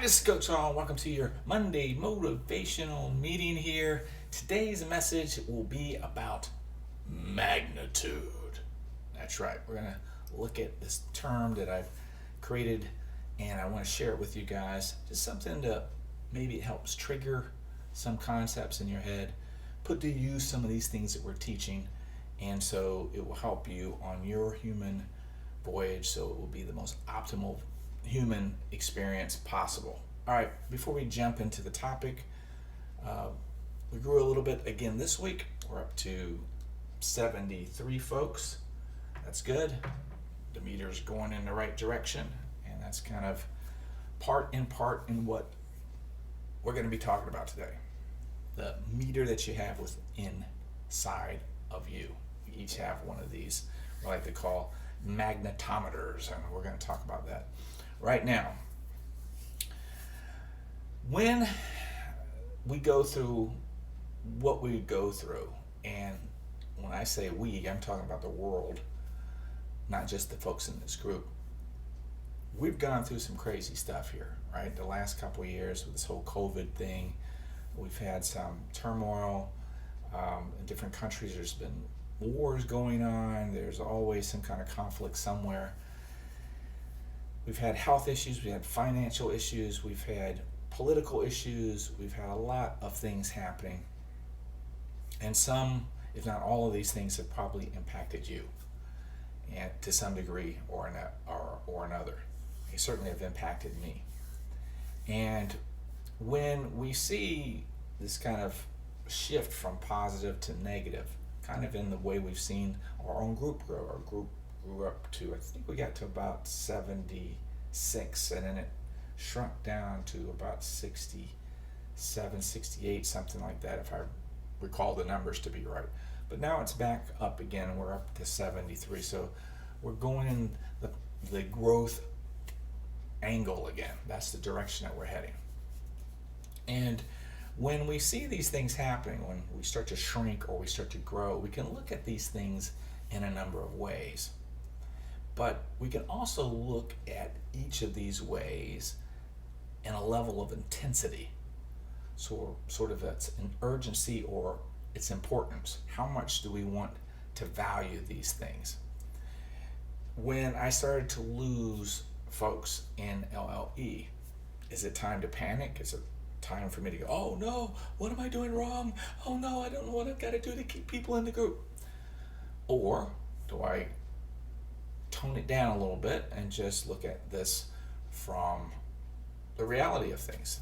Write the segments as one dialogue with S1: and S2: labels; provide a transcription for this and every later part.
S1: This is Coach Ron. Welcome to your Monday motivational meeting here. Today's message will be about magnitude. That's right. We're going to look at this term that I've created and I want to share it with you guys. Just something to maybe it helps trigger some concepts in your head, put to use some of these things that we're teaching, and so it will help you on your human voyage so it will be the most optimal human experience possible. All right, before we jump into the topic, we grew a little bit again this week. We're up to 73 folks. That's good. The meter's going in the right direction, and that's kind of part in what we're going to be talking about today. The meter that you have within inside of you. We each have one of these, we like to call magnetometers, and we're going to talk about that right now. When we go through what we go through, and when I say we, I'm talking about the world, not just the folks in this group. We've gone through some crazy stuff here, right? The last couple of years with this whole COVID thing, we've had some turmoil in different countries. There's been wars going on. There's always some kind of conflict somewhere. We've had health issues, we've had financial issues, we've had political issues, we've had a lot of things happening. And some, if not all of these things, have probably impacted you and to some degree or another. They certainly have impacted me. And when we see this kind of shift from positive to negative, kind of in the way we've seen our own group grow, our group grew up to, I think we got to about 76, and then it shrunk down to about 67, 68, something like that, if I recall the numbers to be right. But now it's back up again, and we're up to 73. So we're going in the growth angle again. That's the direction that we're heading. And when we see these things happening, when we start to shrink or we start to grow, we can look at these things in a number of ways. But we can also look at each of these ways in a level of intensity. So sort of it's an urgency or its importance. How much do we want to value these things? When I started to lose folks in LLE, is it time to panic? Is it time for me to go, oh no, what am I doing wrong? Oh no, I don't know what I've got to do to keep people in the group. Or do I tone it down a little bit and just look at this from the reality of things?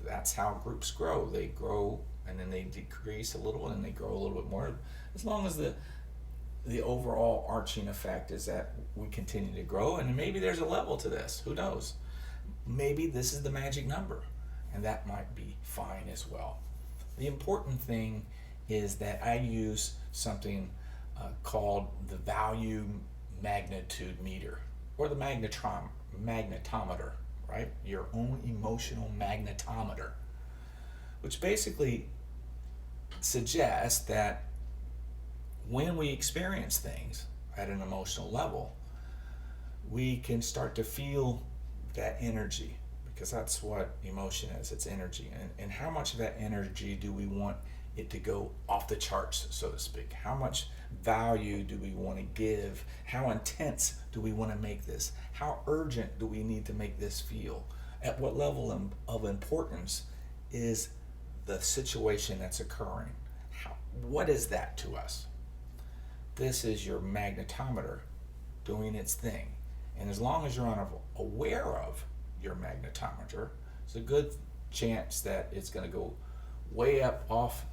S1: That's how groups grow. They grow and then they decrease a little and then they grow a little bit more. As long as the overall arching effect is that we continue to grow, and maybe there's a level to this. Who knows? Maybe this is the magic number, and that might be fine as well. The important thing is that I use something called the value magnitude meter, or the magnetometer, right? Your own emotional magnetometer, which basically suggests that when we experience things at an emotional level, we can start to feel that energy, because that's what emotion is. It's energy. And how much of that energy do we want it to go off the charts, so to speak? How much value do we want to give? How intense do we want to make this? How urgent do we need to make this feel? At what level of importance is the situation that's occurring? What is that to us? This is your magnetometer doing its thing. And as long as you're aware of your magnetometer, it's a good chance that it's going to go way up off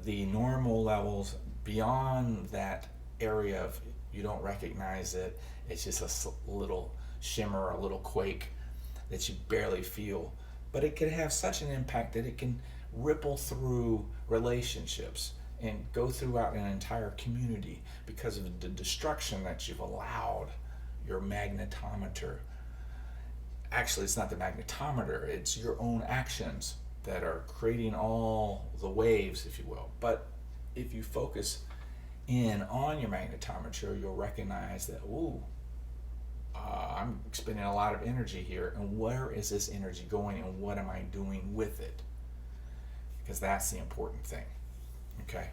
S1: the normal levels, beyond that area of you don't recognize it. It's just a little shimmer, a little quake that you barely feel. But it can have such an impact that it can ripple through relationships and go throughout an entire community because of the destruction that you've allowed your magnetometer. Actually, it's not the magnetometer, it's your own actions that are creating all the waves, if you will. But if you focus in on your magnetometer, you'll recognize that, ooh, I'm expending a lot of energy here, and where is this energy going, and what am I doing with it? Because that's the important thing. Okay,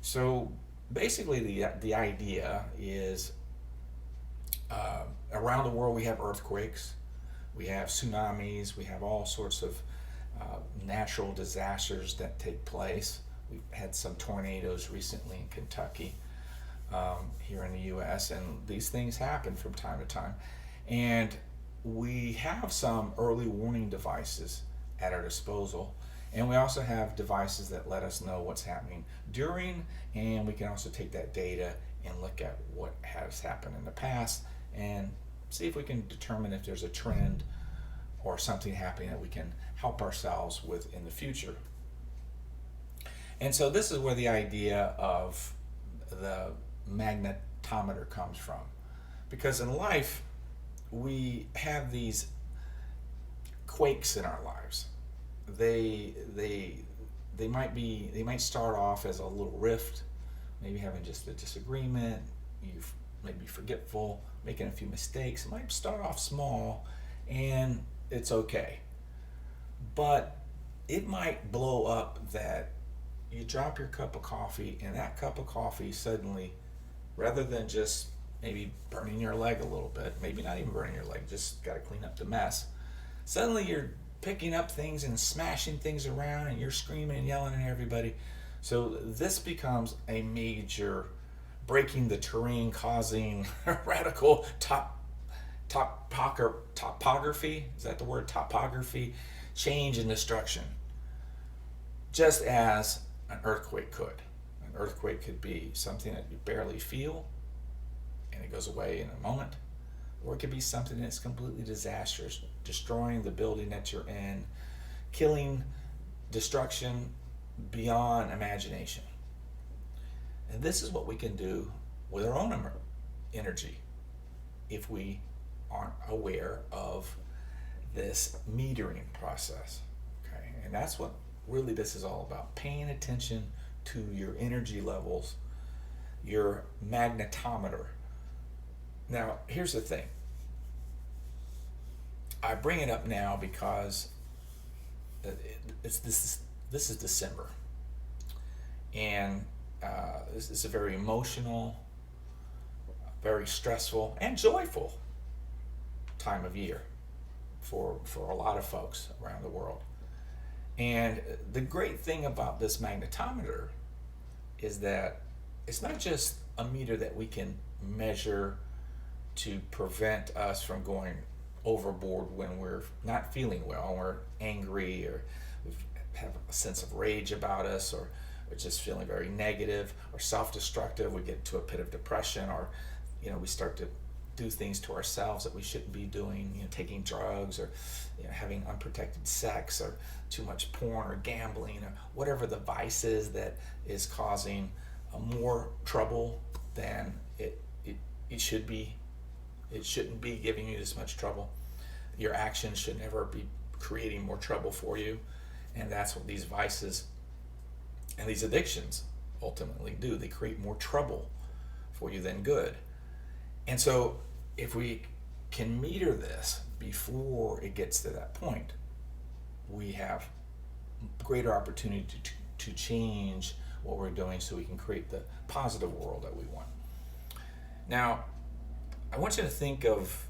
S1: so basically the idea is around the world we have earthquakes, we have tsunamis, we have all sorts of natural disasters that take place. We've had some tornadoes recently in Kentucky, here in the U.S., and these things happen from time to time. And we have some early warning devices at our disposal, and we also have devices that let us know what's happening during, and we can also take that data and look at what has happened in the past and see if we can determine if there's a trend or something happening that we can help ourselves with in the future. And so this is where the idea of the magnetometer comes from. Because in life, we have these quakes in our lives. They might start off as a little rift, maybe having just a disagreement, you may be forgetful, making a few mistakes. It might start off small and it's okay. But it might blow up that you drop your cup of coffee, and that cup of coffee suddenly, rather than just maybe burning your leg a little bit, maybe not even burning your leg, just got to clean up the mess, suddenly you're picking up things and smashing things around, and you're screaming and yelling at everybody. So this becomes a major breaking the terrain, causing radical topography, is that the word, topography, change and destruction, just as an earthquake could. An earthquake could be something that you barely feel and it goes away in a moment, or it could be something that's completely disastrous, destroying the building that you're in, killing, destruction beyond imagination. And this is what we can do with our own energy if we aren't aware of this metering process. Okay, and that's what really this is all about, paying attention to your energy levels, your magnetometer. Now, here's the thing. I bring it up now because this is December, and this is a very emotional, very stressful, and joyful time of year for a lot of folks around the world. And the great thing about this magnetometer is that it's not just a meter that we can measure to prevent us from going overboard when we're not feeling well, when we're angry, or we have a sense of rage about us, or we're just feeling very negative or self-destructive. We get to a pit of depression, or we start to do things to ourselves that we shouldn't be doing, taking drugs, or having unprotected sex, or too much porn, or gambling, or whatever the vice is that is causing more trouble than it should be. It shouldn't be giving you this much trouble. Your actions should never be creating more trouble for you. And that's what these vices and these addictions ultimately do. They create more trouble for you than good. And so if we can meter this before it gets to that point, we have greater opportunity to change what we're doing so we can create the positive world that we want. Now, I want you to think of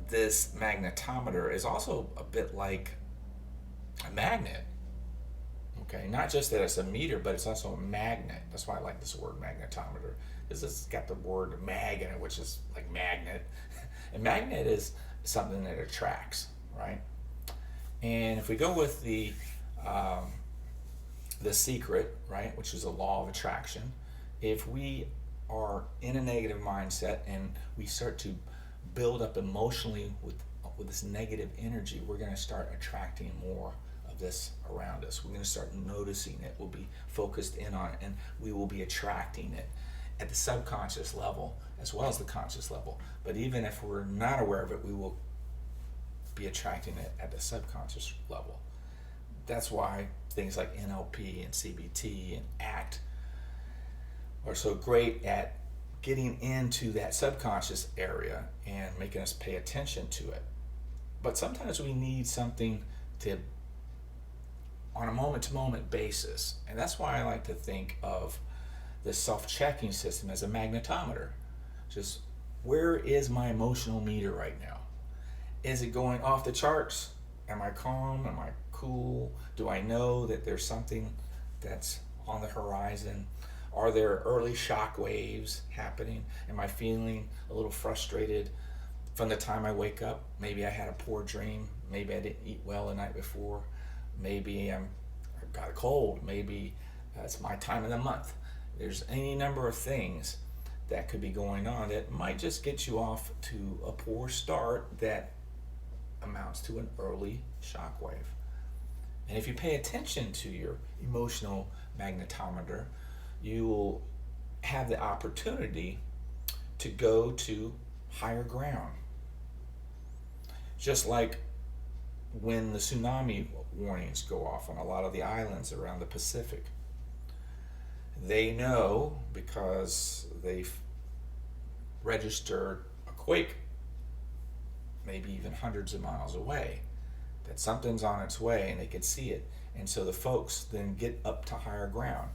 S1: this magnetometer as also a bit like a magnet. Okay, not just that it's a meter, but it's also a magnet. That's why I like this word magnetometer, because it's got the word mag in it, which is like magnet. A magnet is something that attracts, right? And if we go with the secret, right, which is a law of attraction, if we are in a negative mindset and we start to build up emotionally with this negative energy, we're going to start attracting more of this around us. We're going to start noticing it. We'll be focused in on it, and we will be attracting it at the subconscious level as well as the conscious level. But even if we're not aware of it, we will be attracting it at the subconscious level. That's why things like NLP and CBT and ACT are so great at getting into that subconscious area and making us pay attention to it. But sometimes we need something to, on a moment-to-moment basis. And that's why I like to think of this self-checking system as a magnetometer. Just, where is my emotional meter right now? Is it going off the charts? Am I calm? Am I cool? Do I know that there's something that's on the horizon? Are there early shock waves happening? Am I feeling a little frustrated from the time I wake up? Maybe I had a poor dream. Maybe I didn't eat well the night before. Maybe I've got a cold. Maybe it's my time of the month. There's any number of things that could be going on that might just get you off to a poor start that amounts to an early shock wave. And if you pay attention to your emotional magnetometer, you will have the opportunity to go to higher ground. Just like when the tsunami warnings go off on a lot of the islands around the Pacific. They know, because they've registered a quake maybe even hundreds of miles away, that something's on its way, and they can see it. And so the folks then get up to higher ground.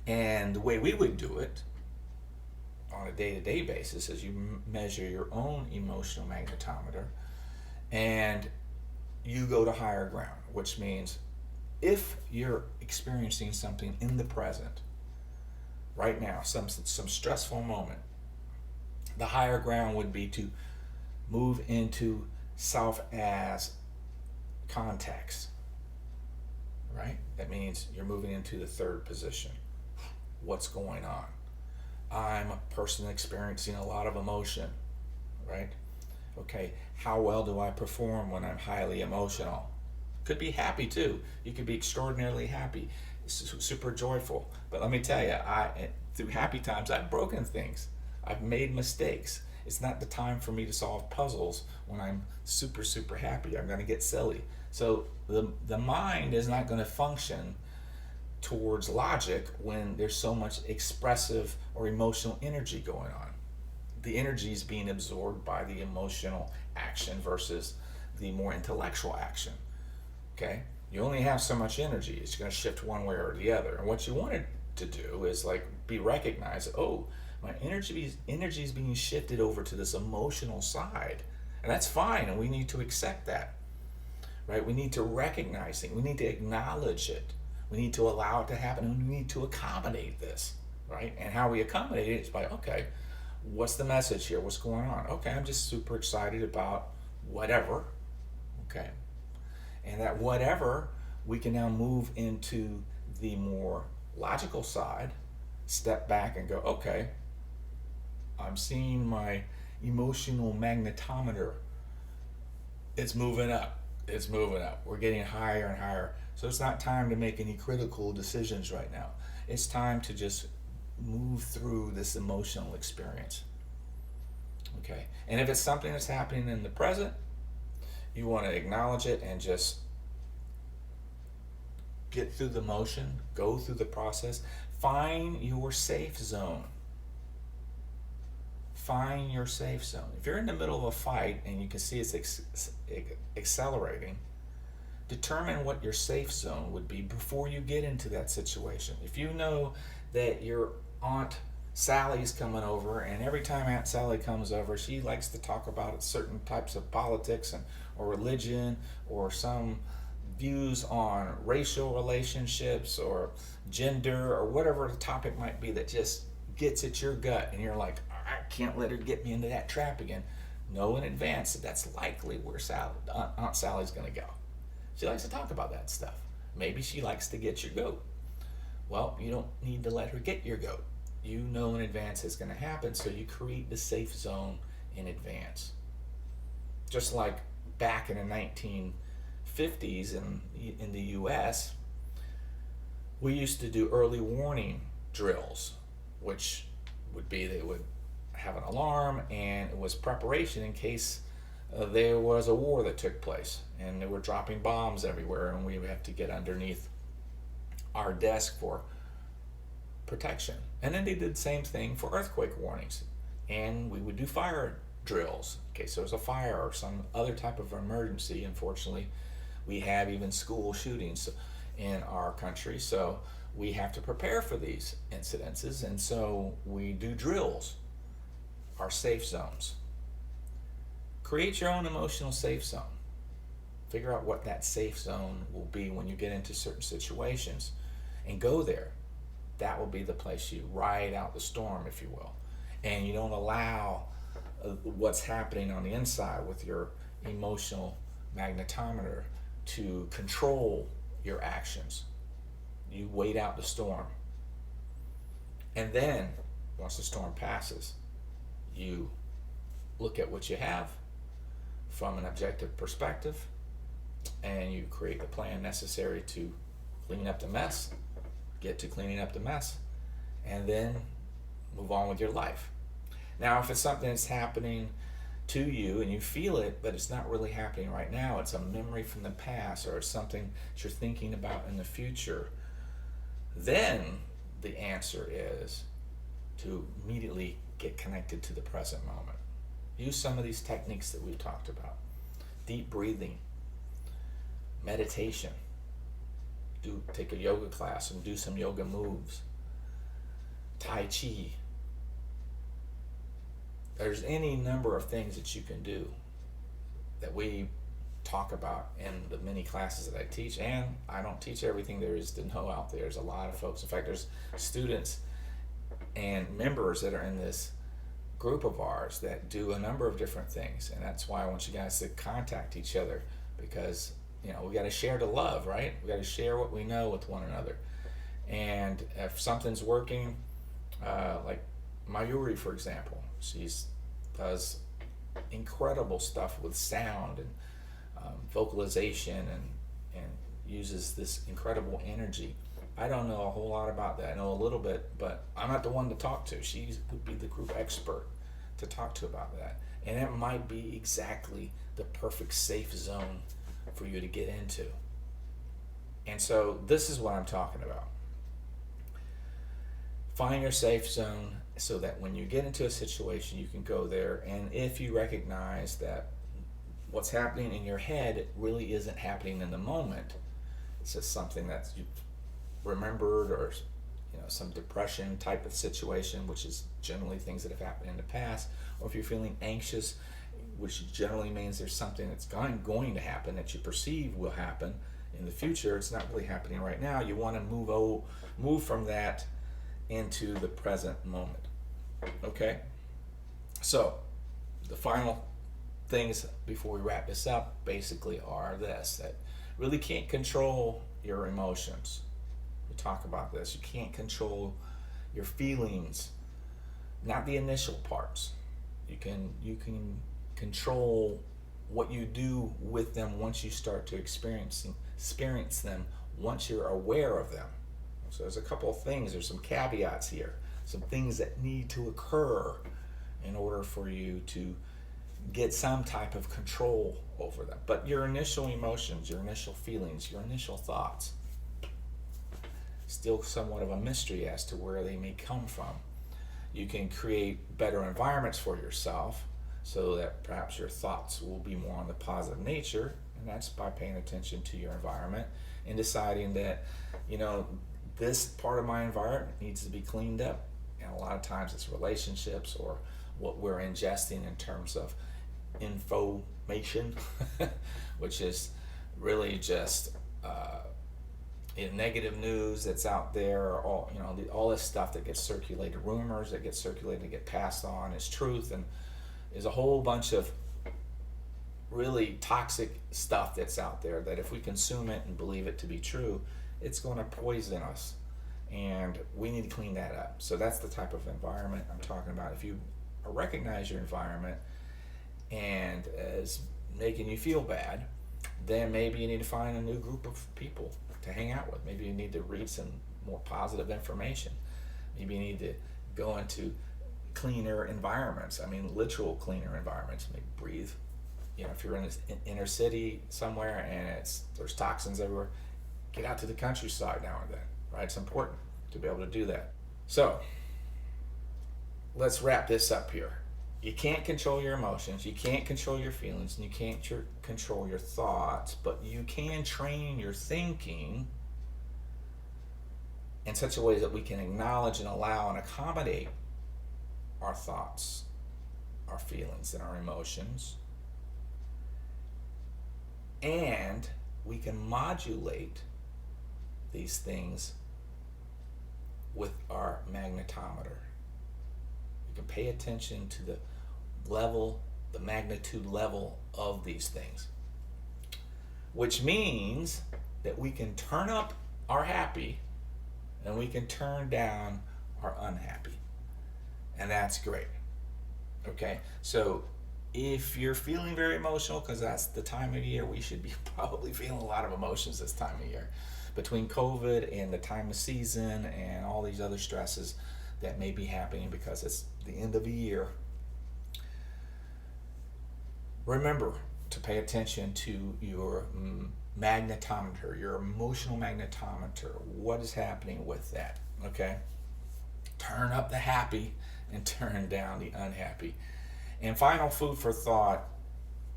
S1: And the way we would do it on a day-to-day basis is you measure your own emotional magnetometer and you go to higher ground, which means if you're experiencing something in the present, right now, some stressful moment, the higher ground would be to move into self as context, right? That means you're moving into the third position. What's going on? I'm a person experiencing a lot of emotion, right? Okay, how well do I perform when I'm highly emotional? Could be happy too. You could be extraordinarily happy, super joyful. But let me tell you, through happy times, I've broken things. I've made mistakes. It's not the time for me to solve puzzles when I'm super, super happy. I'm going to get silly. So the mind is not going to function towards logic when there's so much expressive or emotional energy going on. The energy is being absorbed by the emotional action versus the more intellectual action. Okay? You only have so much energy. It's going to shift one way or the other. And what you want it to do is like be recognized. Oh, my energy is being shifted over to this emotional side. And that's fine, and we need to accept that. Right? We need to recognize it. We need to acknowledge it. We need to allow it to happen, and we need to accommodate this. Right? And how we accommodate it is by, okay, what's the message here? What's going on? Okay, I'm just super excited about whatever. Okay. And that whatever, we can now move into the more logical side, step back and go, okay, I'm seeing my emotional magnetometer. It's moving up. It's moving up. We're getting higher and higher. So it's not time to make any critical decisions right now. It's time to just move through this emotional experience. Okay. And if it's something that's happening in the present, you want to acknowledge it and just get through the motion, go through the process, find your safe zone. Find your safe zone. If you're in the middle of a fight and you can see it's accelerating, determine what your safe zone would be before you get into that situation. If you know that your Aunt Sally's coming over, and every time Aunt Sally comes over, she likes to talk about certain types of politics or religion or some views on racial relationships or gender or whatever the topic might be that just gets at your gut, and you're like, I can't let her get me into that trap again. Know in advance that that's likely where Aunt Sally's going to go. She likes to talk about that stuff. Maybe she likes to get your goat. Well, you don't need to let her get your goat. You know in advance it's going to happen, so you create the safe zone in advance. Just like back in the 1950s in the US, we used to do early warning drills, which would be they would have an alarm, and it was preparation in case there was a war that took place and they were dropping bombs everywhere, and we would have to get underneath our desk for protection. And then they did the same thing for earthquake warnings. And we would do fire drills in case there was a fire or some other type of emergency. Unfortunately, we have even school shootings in our country, so we have to prepare for these incidences, and so we do drills, our safe zones. Create your own emotional safe zone. Figure out what that safe zone will be when you get into certain situations and go there. That will be the place you ride out the storm, if you will. And you don't allow what's happening on the inside with your emotional magnetometer to control your actions. You wait out the storm. And then, once the storm passes, you look at what you have from an objective perspective, and you create the plan necessary to clean up the mess, get to cleaning up the mess, and then move on with your life. Now, if it's something that's happening to you and you feel it, but it's not really happening right now, it's a memory from the past, or it's something that you're thinking about in the future, then the answer is to immediately get connected to the present moment. Use some of these techniques that we've talked about. Deep breathing, meditation. Take a yoga class and do some yoga moves. Tai Chi. There's any number of things that you can do that we talk about in the many classes that I teach, and I don't teach everything there is to know out there. There's a lot of folks. In fact, there's students and members that are in this group of ours that do a number of different things, and that's why I want you guys to contact each other, because we got to share the love, right? We got to share what we know with one another. And if something's working, like Mayuri, for example, she does incredible stuff with sound and vocalization and uses this incredible energy. I don't know a whole lot about that. I know a little bit, but I'm not the one to talk to. She would be the group expert to talk to about that. And it might be exactly the perfect safe zone for you to get into. And so this is what I'm talking about. Find your safe zone so that when you get into a situation, you can go there. And if you recognize that what's happening in your head really isn't happening in the moment, it's just something that you've remembered, or some depression type of situation, which is generally things that have happened in the past, or if you're feeling anxious, which generally means there's something that's going to happen that you perceive will happen in the future. It's not really happening right now. You want to move from that into the present moment. Okay? So, the final things before we wrap this up basically are this: that really can't control your emotions. We talk about this. You can't control your feelings, not the initial parts. You can control what you do with them once you start to experience them, once you're aware of them. So there's a couple of things, there's some caveats here, some things that need to occur in order for you to get some type of control over them. But your initial emotions, your initial feelings, your initial thoughts, still somewhat of a mystery as to where they may come from. You can create better environments for yourself so that perhaps your thoughts will be more on the positive nature, and that's by paying attention to your environment and deciding that, this part of my environment needs to be cleaned up. And a lot of times it's relationships or what we're ingesting in terms of information, which is really just negative news that's out there, all this stuff that gets circulated, rumors that get circulated, get passed on as truth, and there's a whole bunch of really toxic stuff that's out there that if we consume it and believe it to be true, it's going to poison us, and we need to clean that up. So that's the type of environment I'm talking about. If you recognize your environment and it's making you feel bad, then maybe you need to find a new group of people to hang out with. Maybe you need to read some more positive information. Maybe you need to go into cleaner environments. Literal cleaner environments. Maybe breathe. If you're in this inner city somewhere and there's toxins everywhere, get out to the countryside now and then, right? It's important to be able to do that. So let's wrap this up here. You can't control your emotions, you can't control your feelings, and you can't control your thoughts, but you can train your thinking in such a way that we can acknowledge and allow and accommodate our thoughts, our feelings, and our emotions. And we can modulate these things with our magnetometer. We can pay attention to the level, the magnitude level of these things, which means that we can turn up our happy and we can turn down our unhappy. And that's great. Okay, so if you're feeling very emotional, because that's the time of year, we should be probably feeling a lot of emotions this time of year. Between COVID and the time of season and all these other stresses that may be happening because it's the end of the year, remember to pay attention to your magnetometer, your emotional magnetometer. What is happening with that? Okay, turn up the happy and turn down the unhappy. And final food for thought,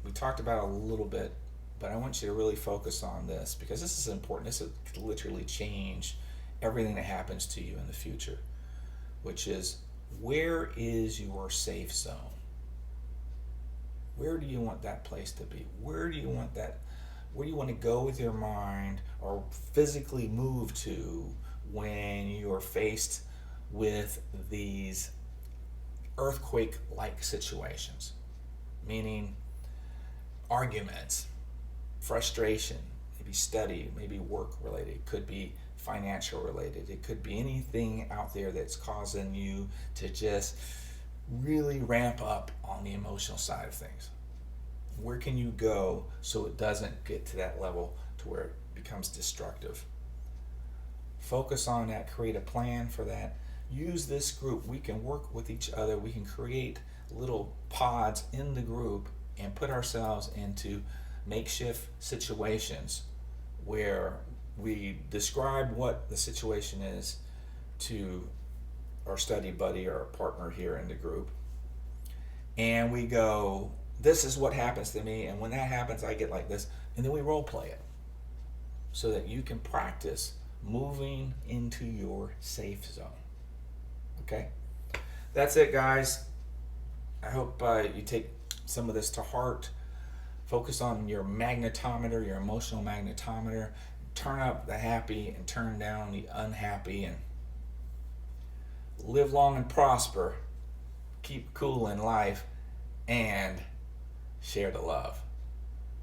S1: we talked about it a little bit, but I want you to really focus on this because this is important. This could literally change everything that happens to you in the future, which is, where is your safe zone? Where do you want that place to be? Where do you want to go with your mind or physically move to when you're faced with these earthquake-like situations? Meaning arguments, frustration, maybe study, maybe work related, it could be financial related, it could be anything out there that's causing you to just really ramp up on the emotional side of things. Where can you go so it doesn't get to that level to where it becomes destructive? Focus on that, create a plan for that. Use this group. We can work with each other. We can create little pods in the group and put ourselves into makeshift situations where we describe what the situation is to our study buddy or our partner here in the group, and we go, this is what happens to me, and when that happens I get like this, and then we role play it so that you can practice moving into your safe zone. Okay, that's it, guys. I hope you take some of this to heart. Focus on your magnetometer, your emotional magnetometer. Turn up the happy and turn down the unhappy, and live long and prosper. Keep cool in life and share the love.